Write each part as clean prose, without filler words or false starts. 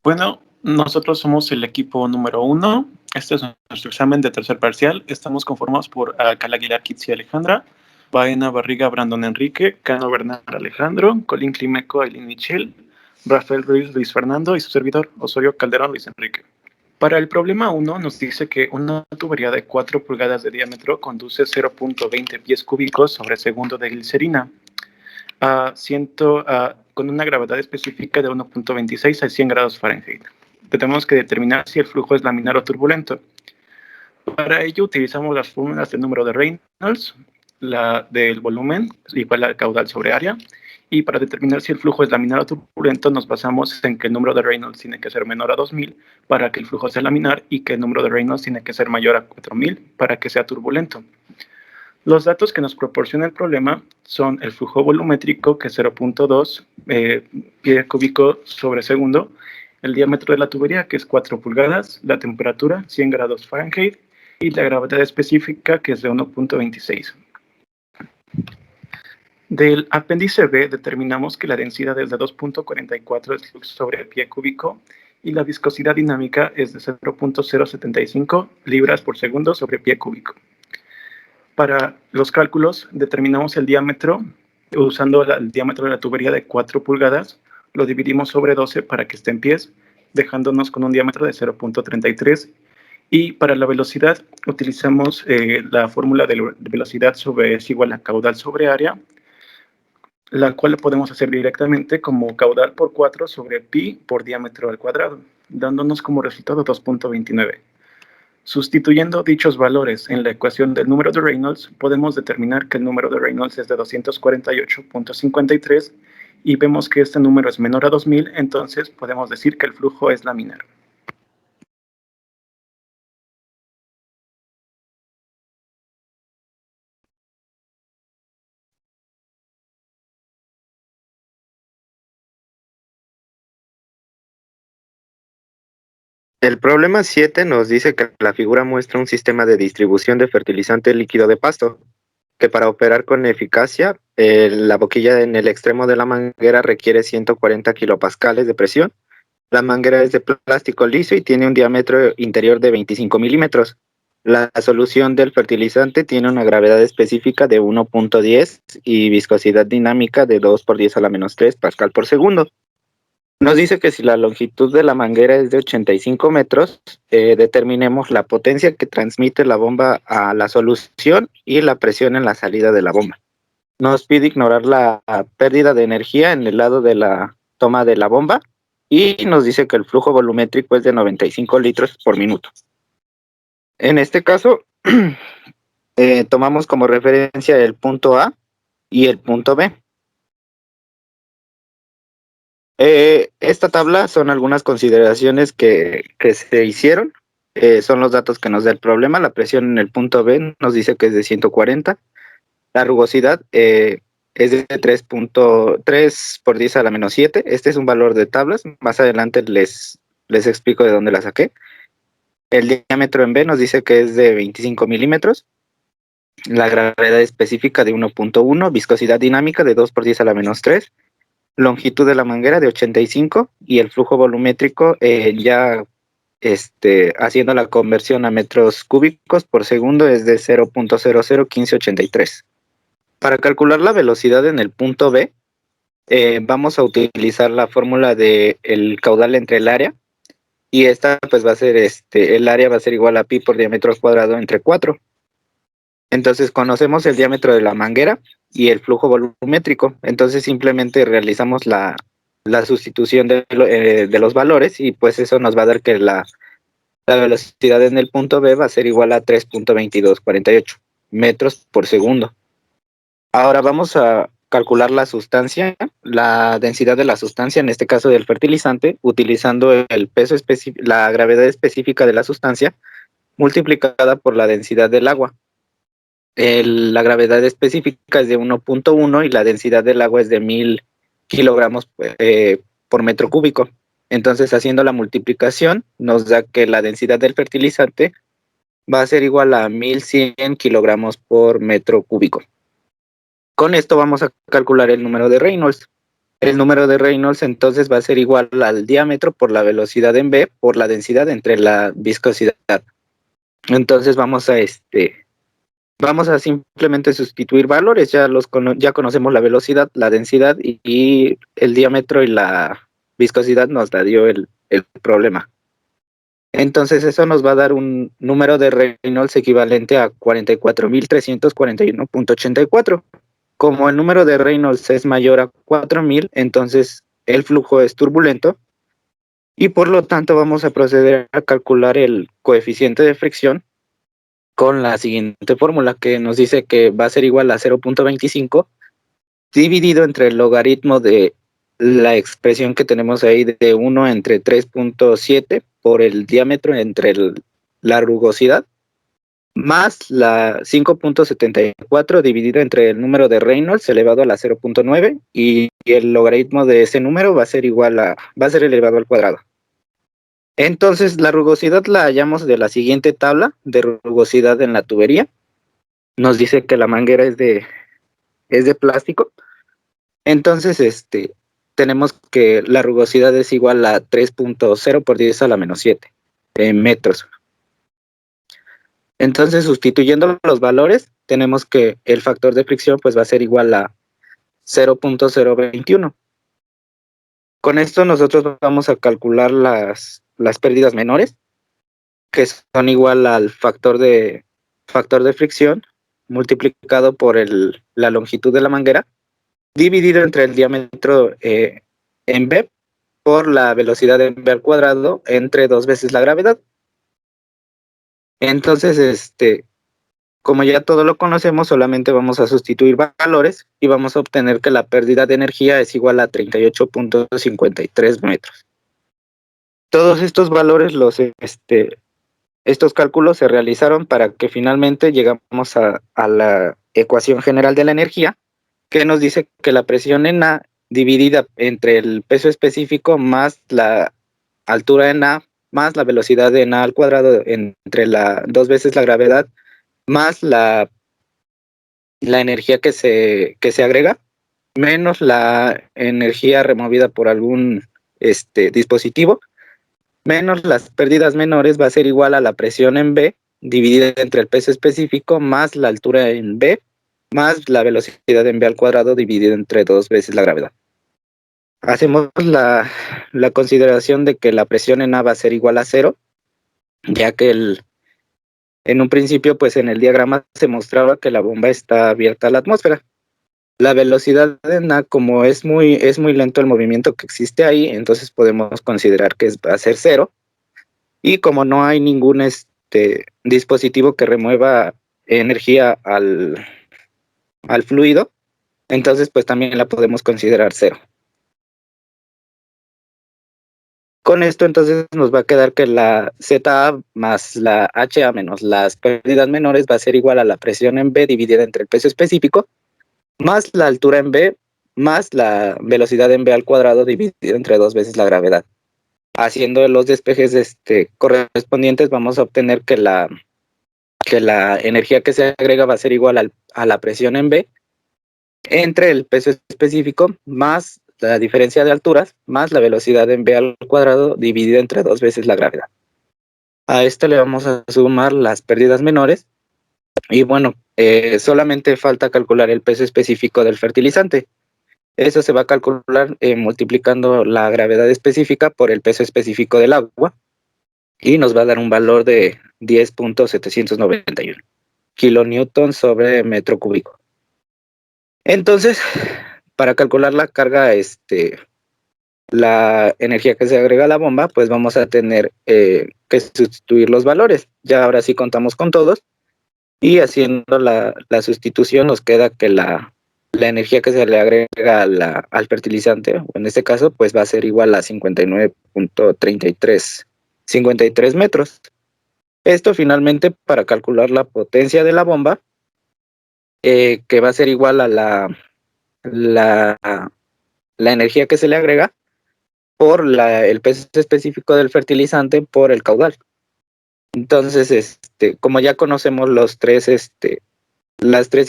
Bueno, nosotros somos el equipo número 1. Este es nuestro examen de tercer parcial. Estamos conformados por Cal Aguilar, Kitsi Alejandra, Baena Barriga, Brandon Enrique, Cano Bernal Alejandro, Colín Climeco, Aileen Michelle, Rafael Ruiz, Luis Fernando y su servidor, Osorio Calderón, Luis Enrique. Para el problema 1 nos dice que una tubería de 4 pulgadas de diámetro conduce 0.20 pies cúbicos sobre segundo de glicerina con una gravedad específica de 1.26 a 100 grados Fahrenheit. Tenemos que determinar si el flujo es laminar o turbulento. Para ello utilizamos las fórmulas del número de Reynolds, la del volumen igual al caudal sobre área, y para determinar si el flujo es laminar o turbulento nos basamos en que el número de Reynolds tiene que ser menor a 2000 para que el flujo sea laminar y que el número de Reynolds tiene que ser mayor a 4000 para que sea turbulento. Los datos que nos proporciona el problema son el flujo volumétrico, que es 0.2 pie cúbico sobre segundo, el diámetro de la tubería, que es 4 pulgadas, la temperatura, 100 grados Fahrenheit, y la gravedad específica, que es de 1.26. Del apéndice B determinamos que la densidad es de 2.44 sobre pie cúbico y la viscosidad dinámica es de 0.075 libras por segundo sobre pie cúbico. Para los cálculos determinamos el diámetro usando el diámetro de la tubería de 4 pulgadas, lo dividimos sobre 12 para que esté en pies, dejándonos con un diámetro de 0.33. Y para la velocidad utilizamos la fórmula de velocidad es igual a caudal sobre área, la cual lo podemos hacer directamente como caudal por 4 sobre pi por diámetro al cuadrado, dándonos como resultado 2.29. Sustituyendo dichos valores en la ecuación del número de Reynolds, podemos determinar que el número de Reynolds es de 248.53 y vemos que este número es menor a 2000, entonces podemos decir que el flujo es laminar. El problema 7 nos dice que la figura muestra un sistema de distribución de fertilizante líquido de pasto, que para operar con eficacia, la boquilla en el extremo de la manguera requiere 140 kilopascales de presión. La manguera es de plástico liso y tiene un diámetro interior de 25 milímetros. La solución del fertilizante tiene una gravedad específica de 1.10 y viscosidad dinámica de 2 por 10 a la menos 3 pascal por segundo. Nos dice que si la longitud de la manguera es de 85 metros, determinemos la potencia que transmite la bomba a la solución y la presión en la salida de la bomba. Nos pide ignorar la pérdida de energía en el lado de la toma de la bomba y nos dice que el flujo volumétrico es de 95 litros por minuto. En este caso, tomamos como referencia el punto A y el punto B. Esta tabla son algunas consideraciones que se hicieron. Son los datos que nos da el problema. La presión en el punto B nos dice que es de 140. La rugosidad es de 3.3 por 10 a la menos 7. Este es un valor de tablas. Más adelante les explico de dónde la saqué. El diámetro en B nos dice que es de 25 milímetros. La gravedad específica de 1.1. Viscosidad dinámica de 2 por 10 a la menos 3. Longitud de la manguera de 85 y el flujo volumétrico haciendo la conversión a metros cúbicos por segundo es de 0.001583. Para calcular la velocidad en el punto B, vamos a utilizar la fórmula de el caudal entre el área y esta pues va a ser el área va a ser igual a pi por diámetro cuadrado entre 4. Entonces conocemos el diámetro de la manguera y el flujo volumétrico. Entonces simplemente realizamos la sustitución de los valores y pues eso nos va a dar que la velocidad en el punto B va a ser igual a 3.2248 metros por segundo. Ahora vamos a calcular la sustancia, la densidad de la sustancia, en este caso del fertilizante, utilizando el peso la gravedad específica de la sustancia multiplicada por la densidad del agua. La gravedad específica es de 1.1 y la densidad del agua es de 1000 kilogramos por metro cúbico. Entonces, haciendo la multiplicación, nos da que la densidad del fertilizante va a ser igual a 1100 kilogramos por metro cúbico. Con esto vamos a calcular el número de Reynolds. El número de Reynolds entonces va a ser igual al diámetro por la velocidad en V por la densidad entre la viscosidad. Entonces vamos a simplemente sustituir valores, ya conocemos la velocidad, la densidad y el diámetro y la viscosidad nos la dio el problema. Entonces eso nos va a dar un número de Reynolds equivalente a 44.341.84. Como el número de Reynolds es mayor a 4.000, entonces el flujo es turbulento y por lo tanto vamos a proceder a calcular el coeficiente de fricción con la siguiente fórmula que nos dice que va a ser igual a 0.25 dividido entre el logaritmo de la expresión que tenemos ahí de 1 entre 3.7 por el diámetro entre la rugosidad más la 5.74 dividido entre el número de Reynolds elevado a la 0.9 y el logaritmo de ese número va a ser elevado al cuadrado. Entonces la rugosidad la hallamos de la siguiente tabla de rugosidad en la tubería. Nos dice que la manguera es de plástico. Entonces tenemos que la rugosidad es igual a 3.0 por 10 a la menos 7 metros. Entonces, sustituyendo los valores, tenemos que el factor de fricción pues va a ser igual a 0.021. Con esto nosotros vamos a calcular las pérdidas menores, que son igual al factor de fricción multiplicado por la longitud de la manguera, dividido entre el diámetro en B por la velocidad en V al cuadrado entre 2 veces la gravedad. Entonces, como ya todo lo conocemos, solamente vamos a sustituir valores y vamos a obtener que la pérdida de energía es igual a 38.53 metros. Todos estos valores, estos cálculos se realizaron para que finalmente llegamos a la ecuación general de la energía, que nos dice que la presión en A dividida entre el peso específico más la altura en A más la velocidad en A al cuadrado entre 2 veces la gravedad más la energía que se agrega, menos la energía removida por algún dispositivo, menos las pérdidas menores va a ser igual a la presión en B dividida entre el peso específico más la altura en B más la velocidad en V al cuadrado dividida entre 2 veces la gravedad. Hacemos la consideración de que la presión en A va a ser igual a 0, ya que en un principio, pues en el diagrama se mostraba que la bomba está abierta a la atmósfera. La velocidad en A, como es muy lento el movimiento que existe ahí, entonces podemos considerar que va a ser 0. Y como no hay ningún dispositivo que remueva energía al fluido, entonces pues también la podemos considerar 0. Con esto entonces nos va a quedar que la ZA más la HA menos las pérdidas menores va a ser igual a la presión en B dividida entre el peso específico más la altura en B más la velocidad en V al cuadrado dividido entre 2 veces la gravedad. Haciendo los despejes correspondientes vamos a obtener que la energía que se agrega va a ser igual a la presión en B entre el peso específico más la diferencia de alturas más la velocidad en V al cuadrado dividida entre 2 veces la gravedad. A esto le vamos a sumar las pérdidas menores y bueno, solamente falta calcular el peso específico del fertilizante. Eso se va a calcular multiplicando la gravedad específica por el peso específico del agua y nos va a dar un valor de 10.791 kilonewton sobre metro cúbico. Entonces, para calcular la carga, la energía que se agrega a la bomba, pues vamos a tener que sustituir los valores. Ya ahora sí contamos con todos y haciendo la sustitución nos queda que la energía que se le agrega al fertilizante, o en este caso, pues va a ser igual a 59.53 metros. Esto finalmente para calcular la potencia de la bomba, que va a ser igual a la energía que se le agrega por el peso específico del fertilizante por el caudal. Entonces, como ya conocemos las tres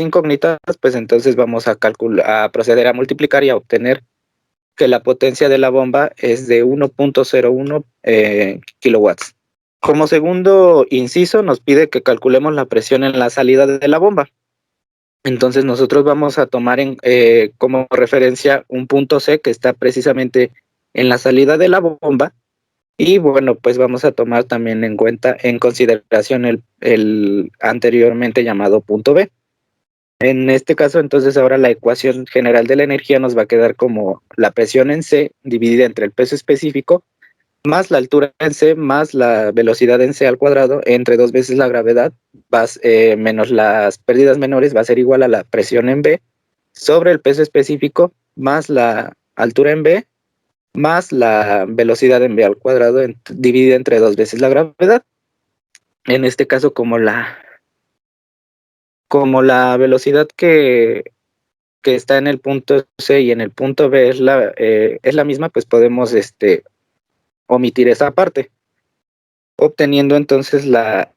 incógnitas, pues entonces vamos a proceder a multiplicar y a obtener que la potencia de la bomba es de 1.01 kilowatts. Como segundo inciso, nos pide que calculemos la presión en la salida de la bomba. Entonces nosotros vamos a tomar como referencia un punto C que está precisamente en la salida de la bomba. Y bueno, pues vamos a tomar también en consideración el anteriormente llamado punto B. En este caso, entonces ahora la ecuación general de la energía nos va a quedar como la presión en C dividida entre el peso específico más la altura en C más la velocidad en C al cuadrado entre 2 veces la gravedad menos las pérdidas menores va a ser igual a la presión en B sobre el peso específico más la altura en B más la velocidad en B al cuadrado dividida entre 2 veces la gravedad. En este caso, como la velocidad que está en el punto C y en el punto B es la misma, pues podemos omitir esa parte, obteniendo entonces la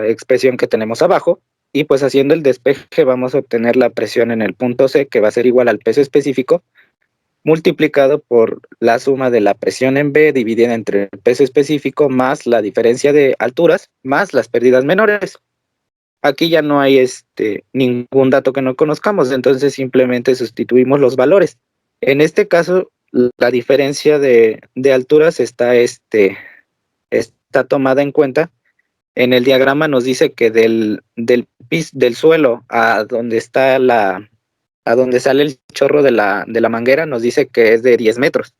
expresión que tenemos abajo, y pues haciendo el despeje vamos a obtener la presión en el punto C, que va a ser igual al peso específico, multiplicado por la suma de la presión en B dividida entre el peso específico más la diferencia de alturas más las pérdidas menores. Aquí ya no hay ningún dato que no conozcamos, entonces simplemente sustituimos los valores. En este caso, la diferencia de alturas está tomada en cuenta. En el diagrama nos dice que del suelo a donde sale el chorro de la manguera, nos dice que es de 10 metros.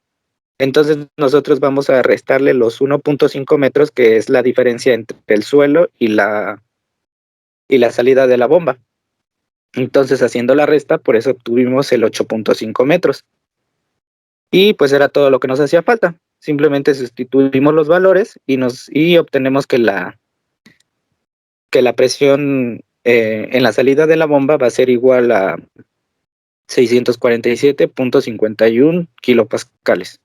Entonces nosotros vamos a restarle los 1.5 metros, que es la diferencia entre el suelo y la salida de la bomba. Entonces, haciendo la resta, por eso obtuvimos el 8.5 metros. Y pues era todo lo que nos hacía falta. Simplemente sustituimos los valores y obtenemos que la presión en la salida de la bomba va a ser igual a 647.51 kilopascales.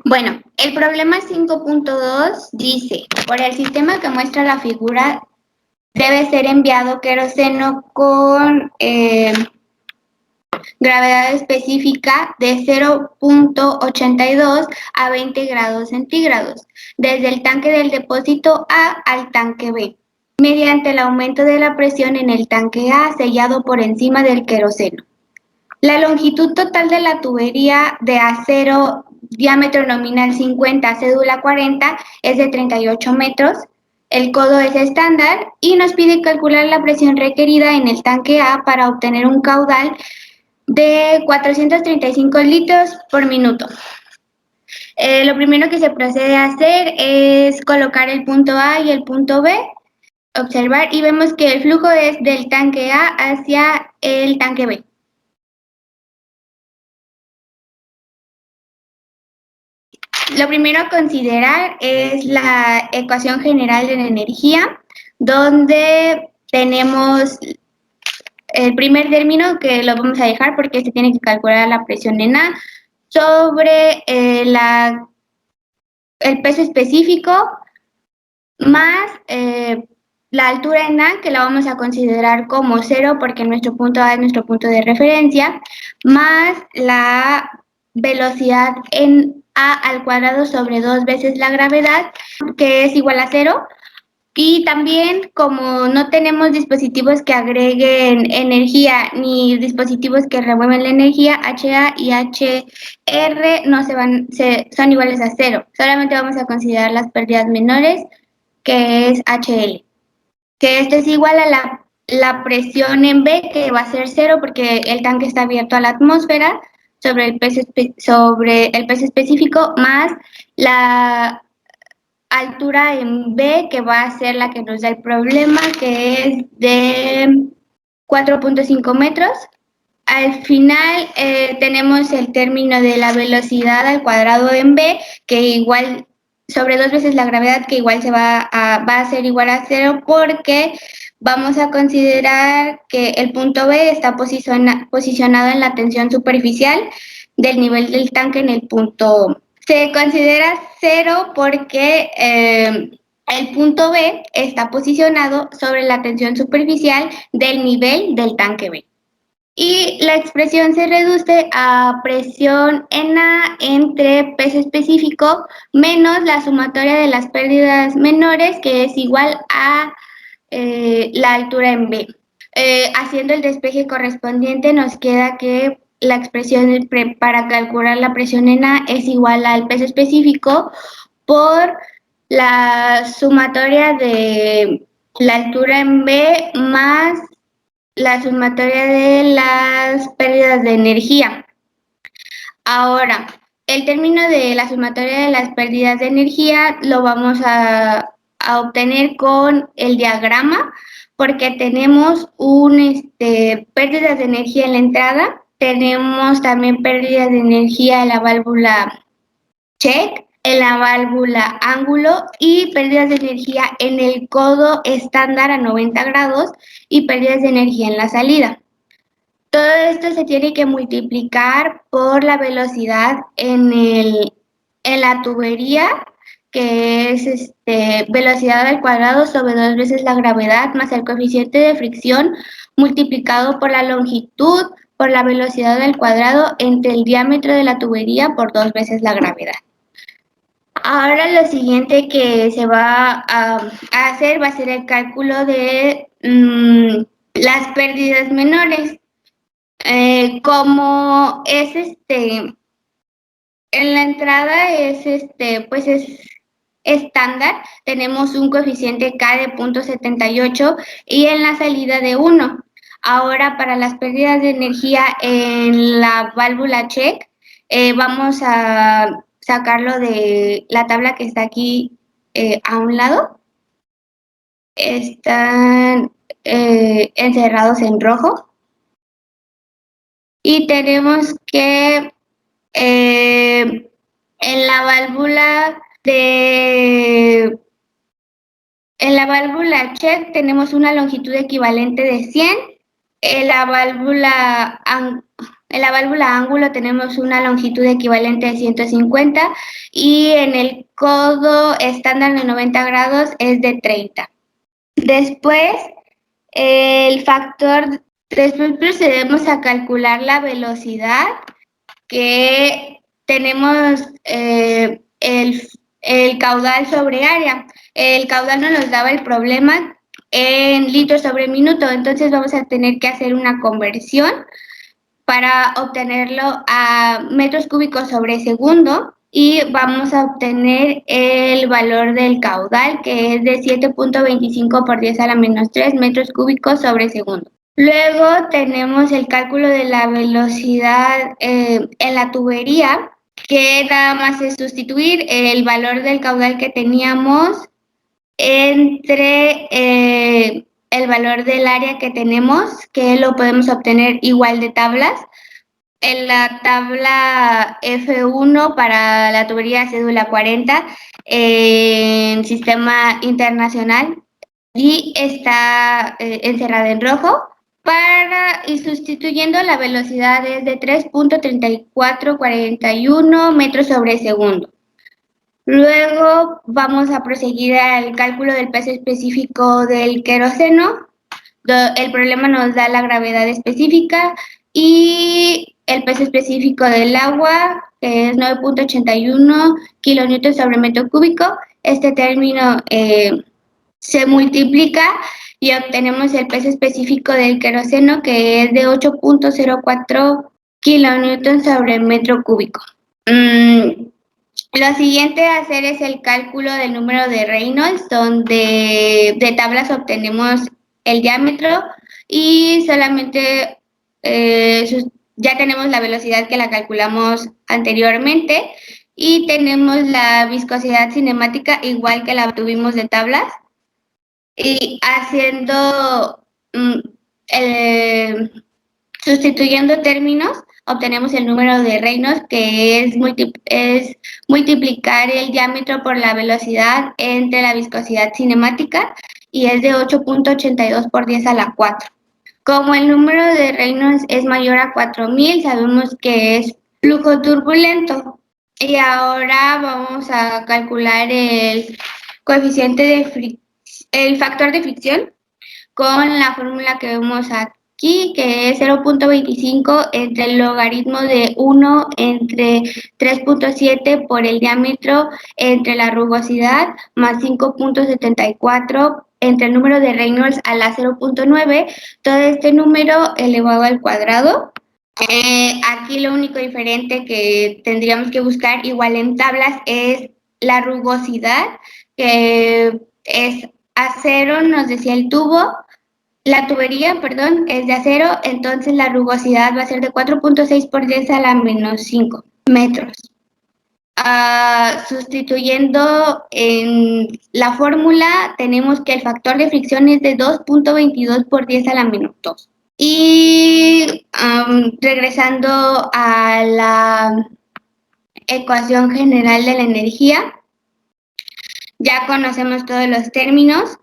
Bueno, el problema 5.2 dice, por el sistema que muestra la figura, debe ser enviado queroseno con gravedad específica de 0.82 a 20 grados centígrados, desde el tanque del depósito A al tanque B, mediante el aumento de la presión en el tanque A sellado por encima del queroseno. La longitud total de la tubería de acero, diámetro nominal 50, cédula 40, es de 38 metros. El codo es estándar y nos pide calcular la presión requerida en el tanque A para obtener un caudal de 435 litros por minuto. Lo primero que se procede a hacer es colocar el punto A y el punto B, observar, y vemos que el flujo es del tanque A hacia el tanque B. Lo primero a considerar es la ecuación general de la energía, donde tenemos el primer término, que lo vamos a dejar porque se tiene que calcular la presión en A, sobre el peso específico, más la altura en A, que la vamos a considerar como 0 porque nuestro punto A es nuestro punto de referencia, más la velocidad en A al cuadrado sobre 2 veces la gravedad, que es igual a 0. Y también, como no tenemos dispositivos que agreguen energía ni dispositivos que remueven la energía, HA y HR son iguales a 0. Solamente vamos a considerar las pérdidas menores, que es HL. Que esto es igual a la presión en B, que va a ser 0 porque el tanque está abierto a la atmósfera, sobre el peso específico, más la altura en B, que va a ser la que nos da el problema, que es de 4.5 metros. Al final tenemos el término de la velocidad al cuadrado en B, que igual sobre 2 veces la gravedad, que igual va a ser igual a 0 porque vamos a considerar que el punto B está posicionado en la tensión superficial del nivel del tanque en el punto. Se considera 0 porque el punto B está posicionado sobre la tensión superficial del nivel del tanque B. Y la expresión se reduce a presión en A entre peso específico menos la sumatoria de las pérdidas menores, que es igual a la altura en B. Haciendo el despeje correspondiente, nos queda que la expresión para calcular la presión en A es igual al peso específico por la sumatoria de la altura en B más la sumatoria de las pérdidas de energía. Ahora, el término de la sumatoria de las pérdidas de energía lo vamos a obtener con el diagrama, porque tenemos pérdidas de energía en la entrada, tenemos también pérdidas de energía en la válvula check, en la válvula ángulo y pérdidas de energía en el codo estándar a 90 grados y pérdidas de energía en la salida. Todo esto se tiene que multiplicar por la velocidad en la tubería, que es velocidad al cuadrado sobre 2 veces la gravedad más el coeficiente de fricción multiplicado por la longitud por la velocidad al cuadrado entre el diámetro de la tubería por 2 veces la gravedad. Ahora lo siguiente que se va a hacer va a ser el cálculo de las pérdidas menores. Como es en la entrada es pues es estándar, tenemos un coeficiente K de 0.78 y en la salida de 1. Ahora para las pérdidas de energía en la válvula check, vamos a sacarlo de la tabla que está aquí a un lado. Están encerrados en rojo. Y tenemos que en la válvula check tenemos una longitud equivalente de 100. En la válvula ángulo tenemos una longitud equivalente de 150 y en el codo estándar de 90 grados es de 30. Después procedemos a calcular la velocidad que tenemos el caudal sobre área. El caudal no nos daba el problema en litros sobre minuto, entonces vamos a tener que hacer una conversión para obtenerlo a metros cúbicos sobre segundo y vamos a obtener el valor del caudal, que es de 7.25 por 10 a la menos 3 metros cúbicos sobre segundo. Luego tenemos el cálculo de la velocidad en la tubería, que nada más es sustituir el valor del caudal que teníamos entre el valor del área que tenemos, que lo podemos obtener igual de tablas. En la tabla F1 para la tubería cédula 40 en sistema internacional y está encerrada en rojo. Y sustituyendo la velocidad es de 3.3441 metros sobre segundo. Luego vamos a proseguir al cálculo del peso específico del queroseno. El problema nos da la gravedad específica y el peso específico del agua, que es 9.81 kilonewtons sobre metro cúbico. Este término se multiplica y obtenemos el peso específico del queroseno, que es de 8.04 kilonewtons sobre metro cúbico. Lo siguiente a hacer es el cálculo del número de Reynolds, donde de tablas obtenemos el diámetro y solamente ya tenemos la velocidad que la calculamos anteriormente y tenemos la viscosidad cinemática igual que la tuvimos de tablas. Y sustituyendo términos, obtenemos el número de Reynolds, que es multiplicar el diámetro por la velocidad entre la viscosidad cinemática y es de 8.82 por 10 a la 4. Como el número de Reynolds es mayor a 4000, sabemos que es flujo turbulento. Y ahora vamos a calcular el coeficiente de el factor de fricción con la fórmula que vemos aquí, que es 0.25 entre el logaritmo de 1 entre 3.7 por el diámetro entre la rugosidad más 5.74 entre el número de Reynolds a la 0.9, todo este número elevado al cuadrado. Aquí lo único diferente que tendríamos que buscar igual en tablas es la rugosidad, que es acero, nos decía el tubo. La tubería, perdón, es de acero, entonces la rugosidad va a ser de 4.6 por 10 a la menos 5 metros. Sustituyendo en la fórmula, tenemos que el factor de fricción es de 2.22 por 10 a la menos 2. Y regresando a la ecuación general de la energía, ya conocemos todos los términos.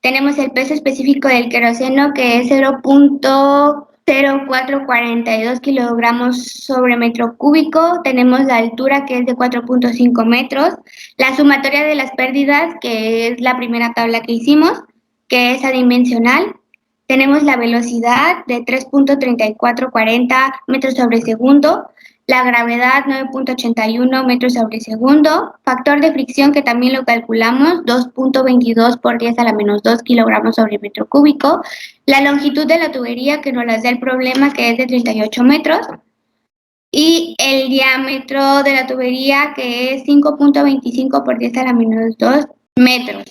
Tenemos el peso específico del queroseno, que es 0.0442 kilogramos sobre metro cúbico. Tenemos la altura, que es de 4.5 metros. La sumatoria de las pérdidas, que es la primera tabla que hicimos, que es adimensional. Tenemos la velocidad de 3.3440 metros sobre segundo. La gravedad 9.81 metros sobre segundo, factor de fricción que también lo calculamos, 2.22 por 10 a la menos 2 kilogramos sobre metro cúbico, la longitud de la tubería que nos las da el problema, que es de 38 metros, y el diámetro de la tubería, que es 5.25 por 10 a la menos 2 metros.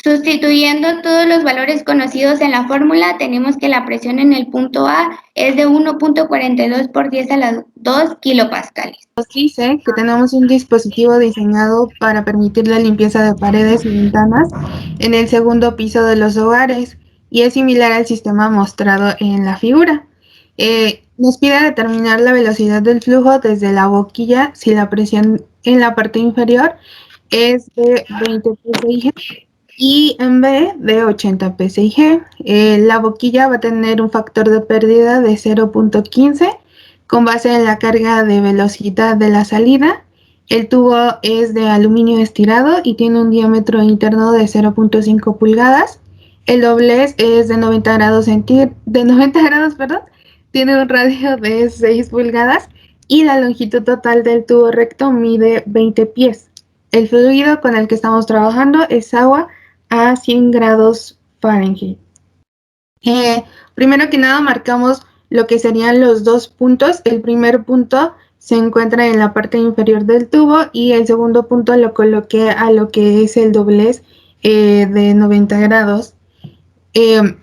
Sustituyendo todos los valores conocidos en la fórmula, tenemos que la presión en el punto A es de 1.42 por 10 a la 2 kilopascales. Nos dice que tenemos un dispositivo diseñado para permitir la limpieza de paredes y ventanas en el segundo piso de los hogares y es similar al sistema mostrado en la figura. Nos pide determinar la velocidad del flujo desde la boquilla si la presión en la parte inferior es de 20 psi y en B de 80 psi. La boquilla va a tener un factor de pérdida de 0.15 con base en la carga de velocidad de la salida. El tubo es de aluminio estirado y tiene un diámetro interno de 0.5 pulgadas. El doblez es de 90 grados, tiene un radio de 6 pulgadas y la longitud total del tubo recto mide 20 pies. El fluido con el que estamos trabajando es agua a 100 grados Fahrenheit. Primero que nada marcamos lo que serían los dos puntos. El primer punto se encuentra en la parte inferior del tubo y el segundo punto lo coloqué a lo que es el doblez de 90 grados. De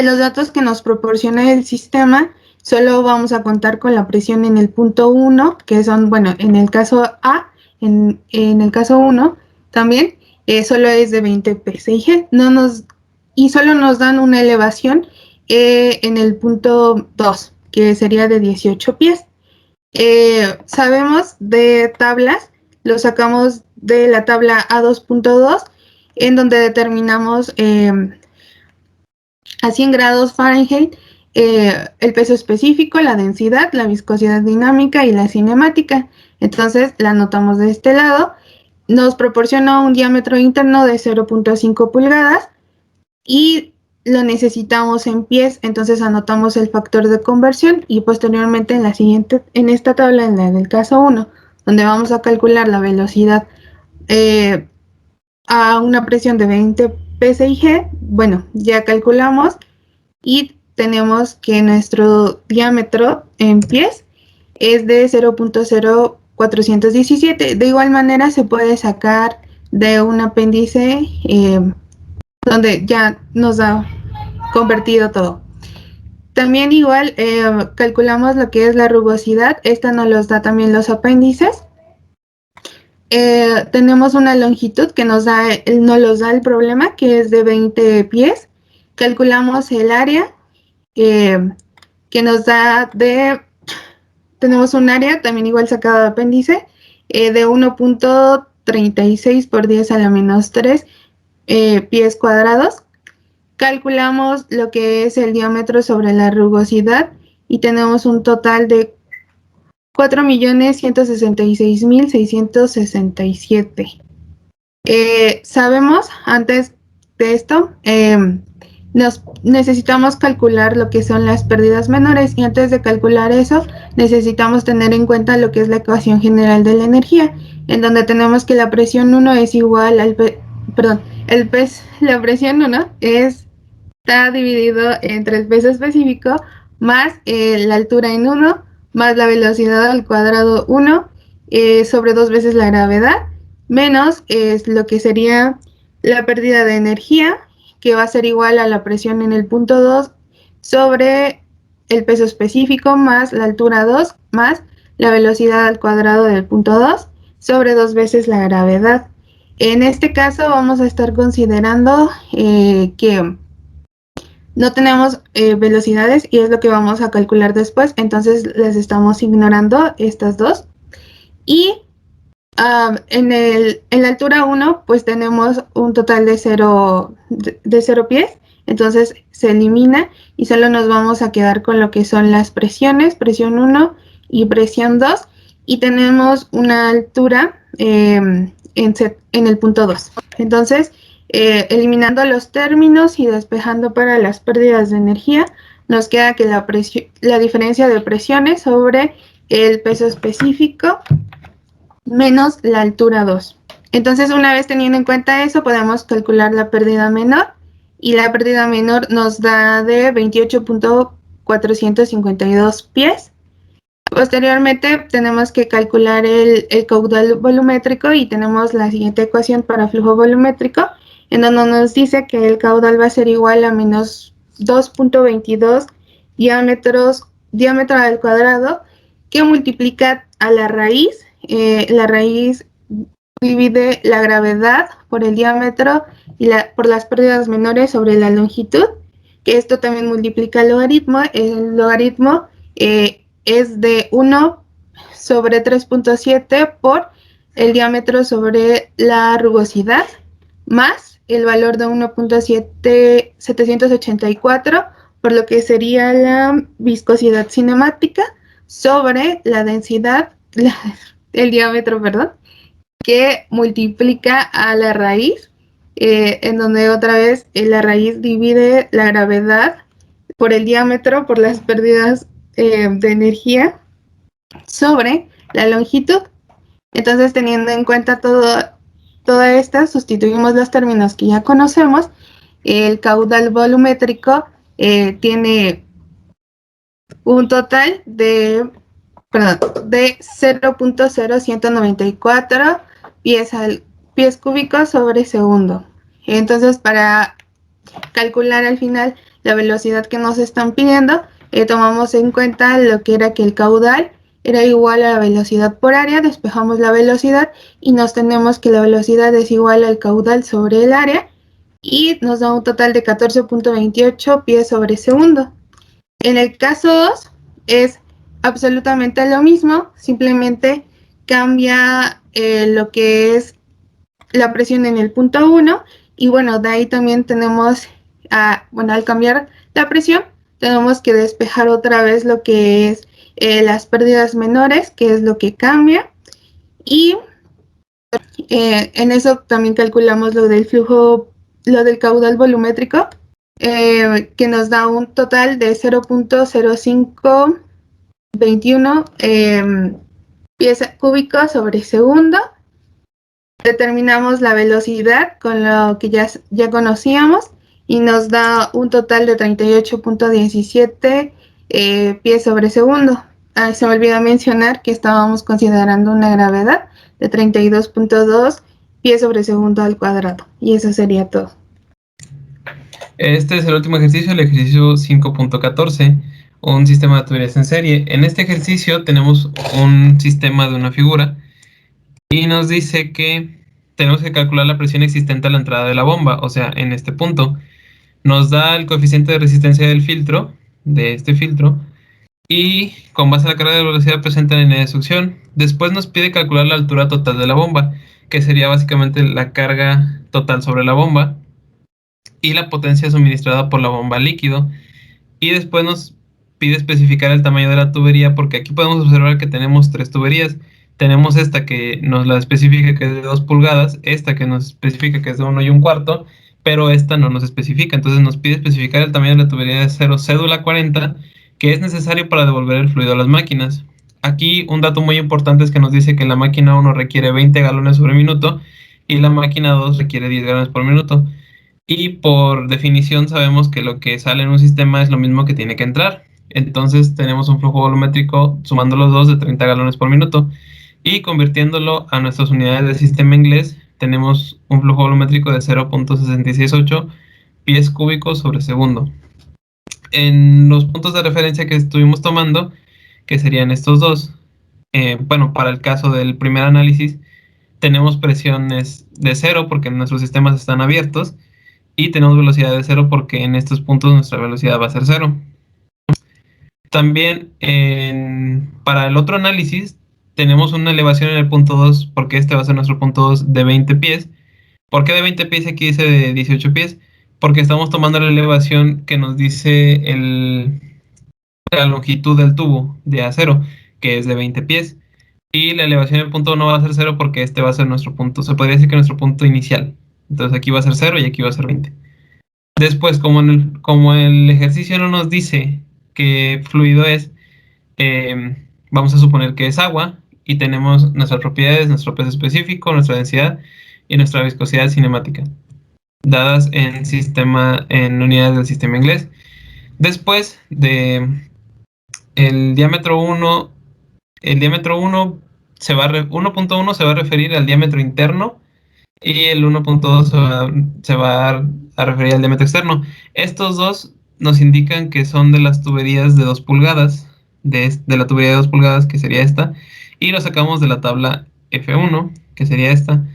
los datos que nos proporciona el sistema, solo vamos a contar con la presión en el punto 1, que son, bueno, en el caso A, en el caso 1 también, solo es de 20 psi. Y solo nos dan una elevación en el punto 2, que sería de 18 pies. Sabemos de tablas, lo sacamos de la tabla A2.2, en donde determinamos a 100 grados Fahrenheit el peso específico, la densidad, la viscosidad dinámica y la cinemática. Entonces la anotamos de este lado. Nos proporciona un diámetro interno de 0.5 pulgadas y lo necesitamos en pies, entonces anotamos el factor de conversión y posteriormente en esta tabla, en la del caso 1, donde vamos a calcular la velocidad a una presión de 20 psi, bueno, ya calculamos y tenemos que nuestro diámetro en pies es de 0.0417. De igual manera se puede sacar de un apéndice donde ya nos ha convertido todo. También igual calculamos lo que es la rugosidad. Esta nos los da también los apéndices. Tenemos una longitud que nos da el problema, que es de 20 pies. Calculamos el área que nos da tenemos un área también igual sacada de apéndice de 1.36 por 10 a la menos 3 pies cuadrados. Calculamos lo que es el diámetro sobre la rugosidad y tenemos un total de 4.166.667. Sabemos antes de esto necesitamos calcular lo que son las pérdidas menores, y antes de calcular eso necesitamos tener en cuenta lo que es la ecuación general de la energía, en donde tenemos que la presión 1 es igual al la presión 1 está dividido entre el peso específico más la altura en 1 más la velocidad al cuadrado 1 sobre 2 veces la gravedad menos lo que sería la pérdida de energía, que va a ser igual a la presión en el punto 2 sobre el peso específico más la altura 2 más la velocidad al cuadrado del punto 2 sobre 2 veces la gravedad. En este caso vamos a estar considerando que no tenemos velocidades, y es lo que vamos a calcular después, entonces les estamos ignorando estas dos. Y en la altura 1 pues tenemos un total de 0 pies, entonces se elimina y solo nos vamos a quedar con lo que son las presiones, presión 1 y presión 2, y tenemos una altura en el punto 2. Entonces, eliminando los términos y despejando para las pérdidas de energía, nos queda que la diferencia de presiones sobre el peso específico menos la altura 2. Entonces, una vez teniendo en cuenta eso, podemos calcular la pérdida menor, y la pérdida menor nos da de 28.452 pies. Posteriormente tenemos que calcular el caudal volumétrico, y tenemos la siguiente ecuación para flujo volumétrico, en donde nos dice que el caudal va a ser igual a menos 2.22 diámetro al cuadrado, que multiplica a la raíz. La raíz divide la gravedad por el diámetro y por las pérdidas menores sobre la longitud, que esto también multiplica el logaritmo. El logaritmo es de 1 sobre 3.7 por el diámetro sobre la rugosidad, más el valor de 1.784, por lo que sería la viscosidad cinemática, sobre la densidad, el diámetro, perdón, que multiplica a la raíz, en donde otra vez la raíz divide la gravedad por el diámetro, por las pérdidas de energía, sobre la longitud. Entonces, teniendo en cuenta toda esta, sustituimos los términos que ya conocemos. El caudal volumétrico tiene un total de 0.0194 pies cúbicos sobre segundo. Entonces, para calcular al final la velocidad que nos están pidiendo, tomamos en cuenta lo que era que el caudal era igual a la velocidad por área, despejamos la velocidad y nos tenemos que la velocidad es igual al caudal sobre el área, y nos da un total de 14.28 pies sobre segundo. En el caso 2 es absolutamente lo mismo, simplemente cambia lo que es la presión en el punto 1, y bueno, de ahí también tenemos, al cambiar la presión, tenemos que despejar otra vez lo que es las pérdidas menores, que es lo que cambia, y en eso también calculamos lo del flujo, lo del caudal volumétrico, que nos da un total de 0.0521 pies cúbicos sobre segundo. Determinamos la velocidad con lo que ya conocíamos, y nos da un total de 38.17 pies sobre segundo. Se me olvidó mencionar que estábamos considerando una gravedad de 32.2 pies sobre segundo al cuadrado, y eso sería todo. Este es el último ejercicio, el ejercicio 5.14, un sistema de tuberías en serie. En este ejercicio tenemos un sistema de una figura y nos dice que tenemos que calcular la presión existente a la entrada de la bomba, o sea, en este punto. Nos da el coeficiente de resistencia del filtro, de este filtro, y con base a la carga de velocidad presente en la línea de succión. Después nos pide calcular la altura total de la bomba, que sería básicamente la carga total sobre la bomba, y la potencia suministrada por la bomba líquido. Y después nos pide especificar el tamaño de la tubería, porque aquí podemos observar que tenemos tres tuberías. Tenemos esta que nos la especifica que es de 2 pulgadas, esta que nos especifica que es de 1 1/4, pero esta no nos especifica. Entonces nos pide especificar el tamaño de la tubería de 0 cédula 40, que es necesario para devolver el fluido a las máquinas. Aquí un dato muy importante es que nos dice que la máquina 1 requiere 20 galones sobre minuto y la máquina 2 requiere 10 galones por minuto. Y por definición sabemos que lo que sale en un sistema es lo mismo que tiene que entrar. Entonces tenemos un flujo volumétrico sumando los dos de 30 galones por minuto. Y convirtiéndolo a nuestras unidades de sistema inglés, tenemos un flujo volumétrico de 0.668 pies cúbicos sobre segundo. En los puntos de referencia que estuvimos tomando, que serían estos dos, para el caso del primer análisis, tenemos presiones de 0 porque nuestros sistemas están abiertos y tenemos velocidad de 0 porque en estos puntos nuestra velocidad va a ser 0. También para el otro análisis tenemos una elevación en el punto 2 porque este va a ser nuestro punto 2 de 20 pies. ¿Por qué de 20 pies? Aquí dice de 18 pies. Porque estamos tomando la elevación que nos dice la longitud del tubo de acero, que es de 20 pies. Y la elevación del punto no va a ser 0 porque este va a ser nuestro punto. Se podría decir que nuestro punto inicial. Entonces aquí va a ser 0 y aquí va a ser 20. Después, como el ejercicio no nos dice qué fluido es, vamos a suponer que es agua y tenemos nuestras propiedades, nuestro peso específico, nuestra densidad y nuestra viscosidad cinemática, dadas en unidades del sistema inglés. Después de el diámetro 1, el diámetro 1 1.1 se va a referir al diámetro interno y el 1.2 se va a referir al diámetro externo. Estos dos nos indican que son de las tuberías de 2 pulgadas, de la tubería de 2 pulgadas, que sería esta, y lo sacamos de la tabla F1, que sería esta.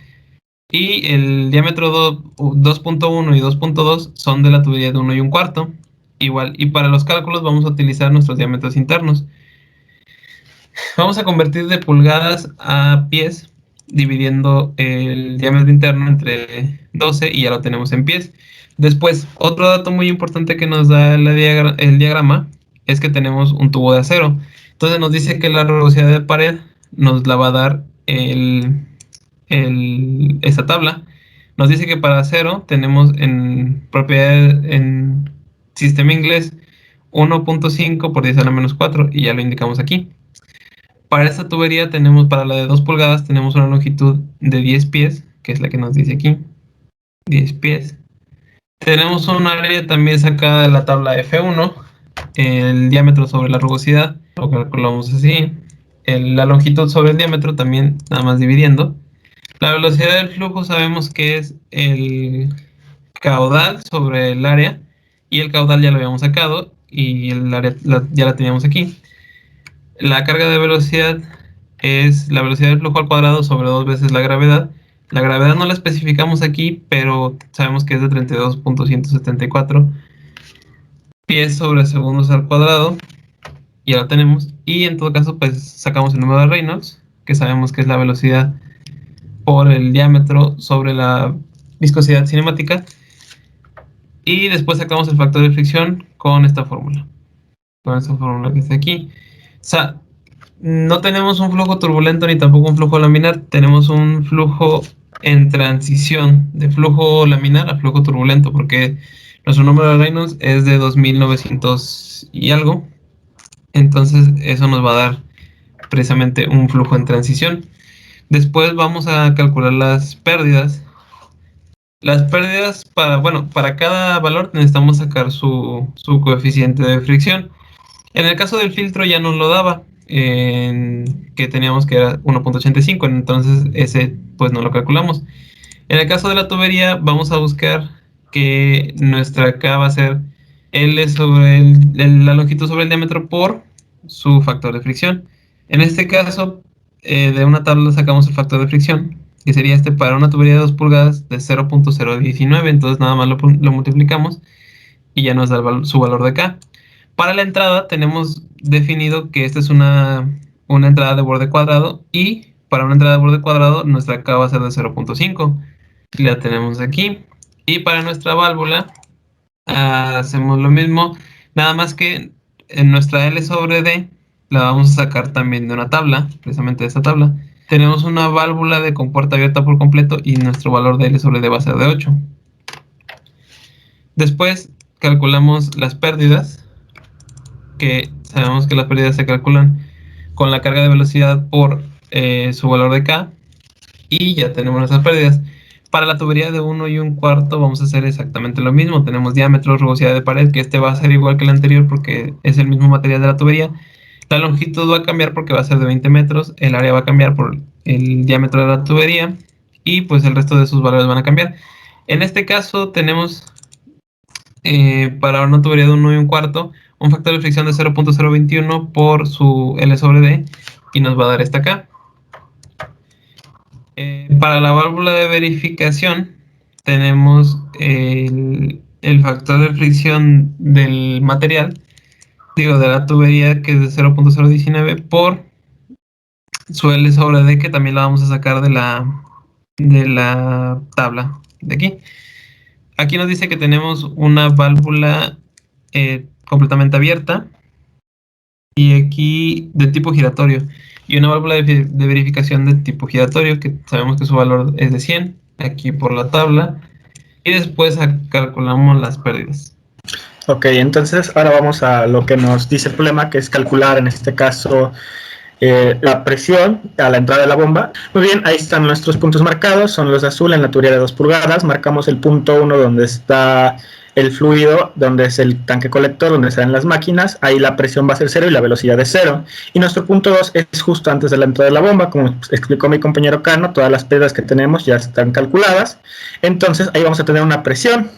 Y el diámetro 2.1 y 2.2 son de la tubería de 1 y 1/4. Igual, y para los cálculos vamos a utilizar nuestros diámetros internos. Vamos a convertir de pulgadas a pies, dividiendo el diámetro interno entre 12 y ya lo tenemos en pies. Después, otro dato muy importante que nos da el diagrama es que tenemos un tubo de acero. Entonces nos dice que la rugosidad de pared nos la va a dar esta tabla. Nos dice que para acero tenemos en propiedad en sistema inglés 1.5 por 10 a la menos 4 y ya lo indicamos aquí. Para esta tubería tenemos, para la de 2 pulgadas, tenemos una longitud de 10 pies, que es la que nos dice aquí. 10 pies. Tenemos un área también sacada de la tabla F1, el diámetro sobre la rugosidad, lo calculamos así. La longitud sobre el diámetro también, nada más dividiendo. La velocidad del flujo sabemos que es el caudal sobre el área, y el caudal ya lo habíamos sacado, y el área ya la teníamos aquí. La carga de velocidad es la velocidad del flujo al cuadrado sobre 2 veces la gravedad. La gravedad no la especificamos aquí, pero sabemos que es de 32.174 pies sobre segundos al cuadrado. Ya lo tenemos. Y en todo caso, pues sacamos el número de Reynolds, que sabemos que es la velocidad por el diámetro sobre la viscosidad cinemática. Y después sacamos el factor de fricción con esta fórmula. Con esta fórmula que está aquí. O sea, no tenemos un flujo turbulento ni tampoco un flujo laminar. Tenemos un flujo en transición de flujo laminar a flujo turbulento, porque nuestro número de Reynolds es de 2900 y algo. Entonces eso nos va a dar precisamente un flujo en transición. Después vamos a calcular las pérdidas. Las pérdidas, para cada valor necesitamos sacar su coeficiente de fricción. En el caso del filtro ya nos lo daba, que teníamos que era 1.85, entonces ese pues no lo calculamos. En el caso de la tubería vamos a buscar que nuestra K va a ser L sobre la longitud sobre el diámetro por su factor de fricción. En este caso, de una tabla sacamos el factor de fricción, que sería para una tubería de 2 pulgadas de 0.019, entonces nada más lo multiplicamos y ya nos da su valor de K. Para la entrada tenemos definido que esta es una entrada de borde cuadrado, y para una entrada de borde cuadrado nuestra K va a ser de 0.5. La tenemos aquí. Y para nuestra válvula hacemos lo mismo, nada más que en nuestra L sobre D la vamos a sacar también de una tabla, precisamente de esta tabla. Tenemos una válvula de compuerta abierta por completo y nuestro valor de L sobre D va a ser de 8. Después calculamos las pérdidas, que sabemos que las pérdidas se calculan con la carga de velocidad por su valor de K, y ya tenemos nuestras pérdidas. Para la tubería de 1 1/4 vamos a hacer exactamente lo mismo. Tenemos diámetro, rugosidad de pared, que este va a ser igual que el anterior porque es el mismo material de la tubería. La longitud va a cambiar porque va a ser de 20 metros, el área va a cambiar por el diámetro de la tubería, y pues el resto de sus valores van a cambiar. En este caso tenemos para una tubería de 1 1/4 un factor de fricción de 0.021 por su L sobre D, y nos va a dar esta acá. Para la válvula de verificación tenemos el factor de fricción del material, digo de la tubería, que es de 0.019 por su L sobre D, que también la vamos a sacar de la tabla de aquí. Aquí nos dice que tenemos una válvula completamente abierta, y aquí de tipo giratorio, y una válvula de verificación de tipo giratorio, que sabemos que su valor es de 100, aquí por la tabla, y después calculamos las pérdidas. Ok, entonces ahora vamos a lo que nos dice el problema, que es calcular en este caso la presión a la entrada de la bomba. Muy bien, ahí están nuestros puntos marcados, son los de azul en la tubería de 2 pulgadas. Marcamos el punto 1 donde está el fluido, donde es el tanque colector, donde están las máquinas. Ahí la presión va a ser 0 y la velocidad es 0. Y nuestro punto 2 es justo antes de la entrada de la bomba. Como explicó mi compañero Cano, todas las pérdidas que tenemos ya están calculadas. Entonces ahí vamos a tener una presión.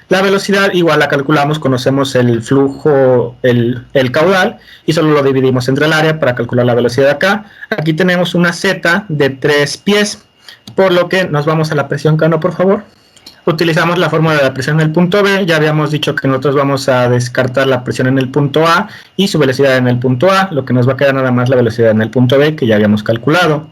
La velocidad igual la calculamos, conocemos el flujo, el caudal, y solo lo dividimos entre el área para calcular la velocidad acá. Aquí tenemos una Z de 3 pies, por lo que nos vamos a la presión, Cano, por favor. Utilizamos la fórmula de la presión en el punto B. Ya habíamos dicho que nosotros vamos a descartar la presión en el punto A y su velocidad en el punto A, lo que nos va a quedar nada más la velocidad en el punto B, que ya habíamos calculado.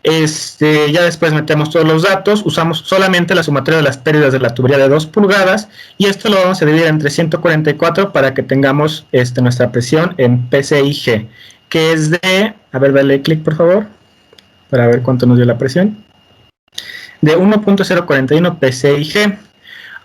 Ya después metemos todos los datos, usamos solamente la sumatoria de las pérdidas de la tubería de 2 pulgadas, y esto lo vamos a dividir entre 144 para que tengamos nuestra presión en PCIG, que es de, a ver, dale clic por favor, para ver cuánto nos dio la presión, de 1.041 PCIG.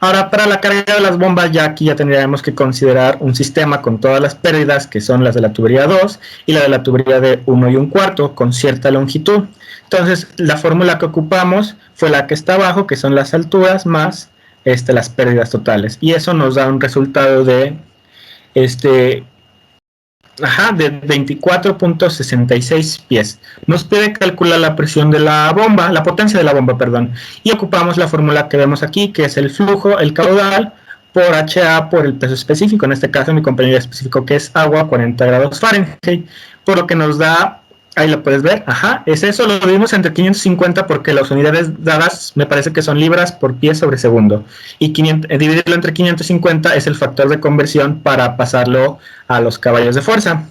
Ahora, para la carga de las bombas, ya aquí ya tendríamos que considerar un sistema con todas las pérdidas, que son las de la tubería 2 y la de la tubería de 1 1/4, con cierta longitud. Entonces, la fórmula que ocupamos fue la que está abajo, que son las alturas más las pérdidas totales. Y eso nos da un resultado de 24.66 pies. Nos pide calcular la presión de la bomba, la potencia de la bomba, perdón. Y ocupamos la fórmula que vemos aquí, que es el flujo, el caudal, por HA por el peso específico. En este caso, mi compañero específico, que es agua, 40 grados Fahrenheit. Por lo que nos da, ahí lo puedes ver, es eso, lo dividimos entre 550 porque las unidades dadas me parece que son libras por pie sobre segundo, y dividirlo entre 550 es el factor de conversión para pasarlo a los caballos de fuerza.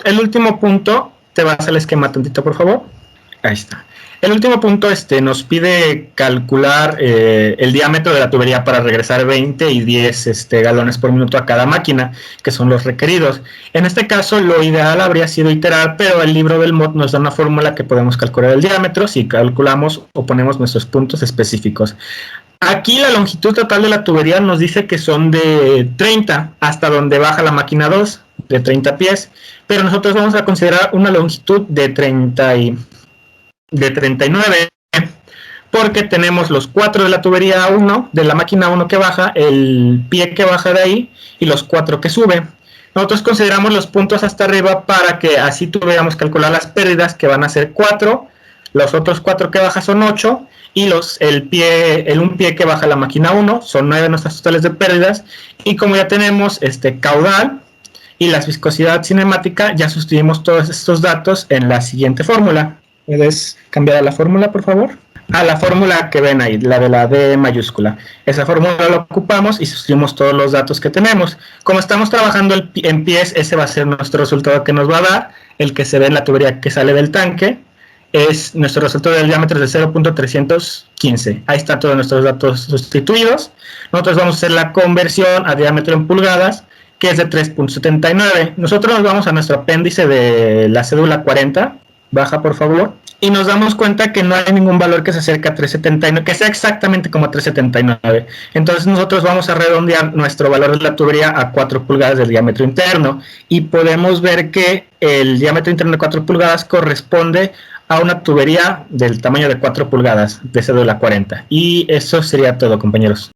El último punto, te vas al esquema tantito por favor, ahí está. El último punto nos pide calcular el diámetro de la tubería para regresar 20 y 10 galones por minuto a cada máquina, que son los requeridos. En este caso, lo ideal habría sido iterar, pero el libro del MOD nos da una fórmula que podemos calcular el diámetro si calculamos o ponemos nuestros puntos específicos. Aquí la longitud total de la tubería nos dice que son de 30 hasta donde baja la máquina 2, de 30 pies, pero nosotros vamos a considerar una longitud de 39, porque tenemos los 4 de la tubería 1, de la máquina 1 que baja, el pie que baja de ahí y los 4 que sube. Nosotros consideramos los puntos hasta arriba para que así tuviéramos que calcular las pérdidas, que van a ser 4, los otros 4 que baja son 8, y un pie que baja la máquina 1 son 9 nuestras totales de pérdidas. Y como ya tenemos caudal y la viscosidad cinemática, ya sustituimos todos estos datos en la siguiente fórmula. ¿Puedes cambiar a la fórmula, por favor? A la fórmula que ven ahí, la de la D mayúscula. Esa fórmula la ocupamos y sustituimos todos los datos que tenemos. Como estamos trabajando en pies, ese va a ser nuestro resultado que nos va a dar. El que se ve en la tubería que sale del tanque es nuestro resultado del diámetro de 0.315. Ahí están todos nuestros datos sustituidos. Nosotros vamos a hacer la conversión a diámetro en pulgadas, que es de 3.79. Nosotros nos vamos a nuestro apéndice de la cédula 40. Baja, por favor. y nos damos cuenta que no hay ningún valor que se acerque a 379, que sea exactamente como 379. Entonces nosotros vamos a redondear nuestro valor de la tubería a 4 pulgadas del diámetro interno y podemos ver que el diámetro interno de 4 pulgadas corresponde a una tubería del tamaño de 4 pulgadas de cédula 40. Y eso sería todo, compañeros.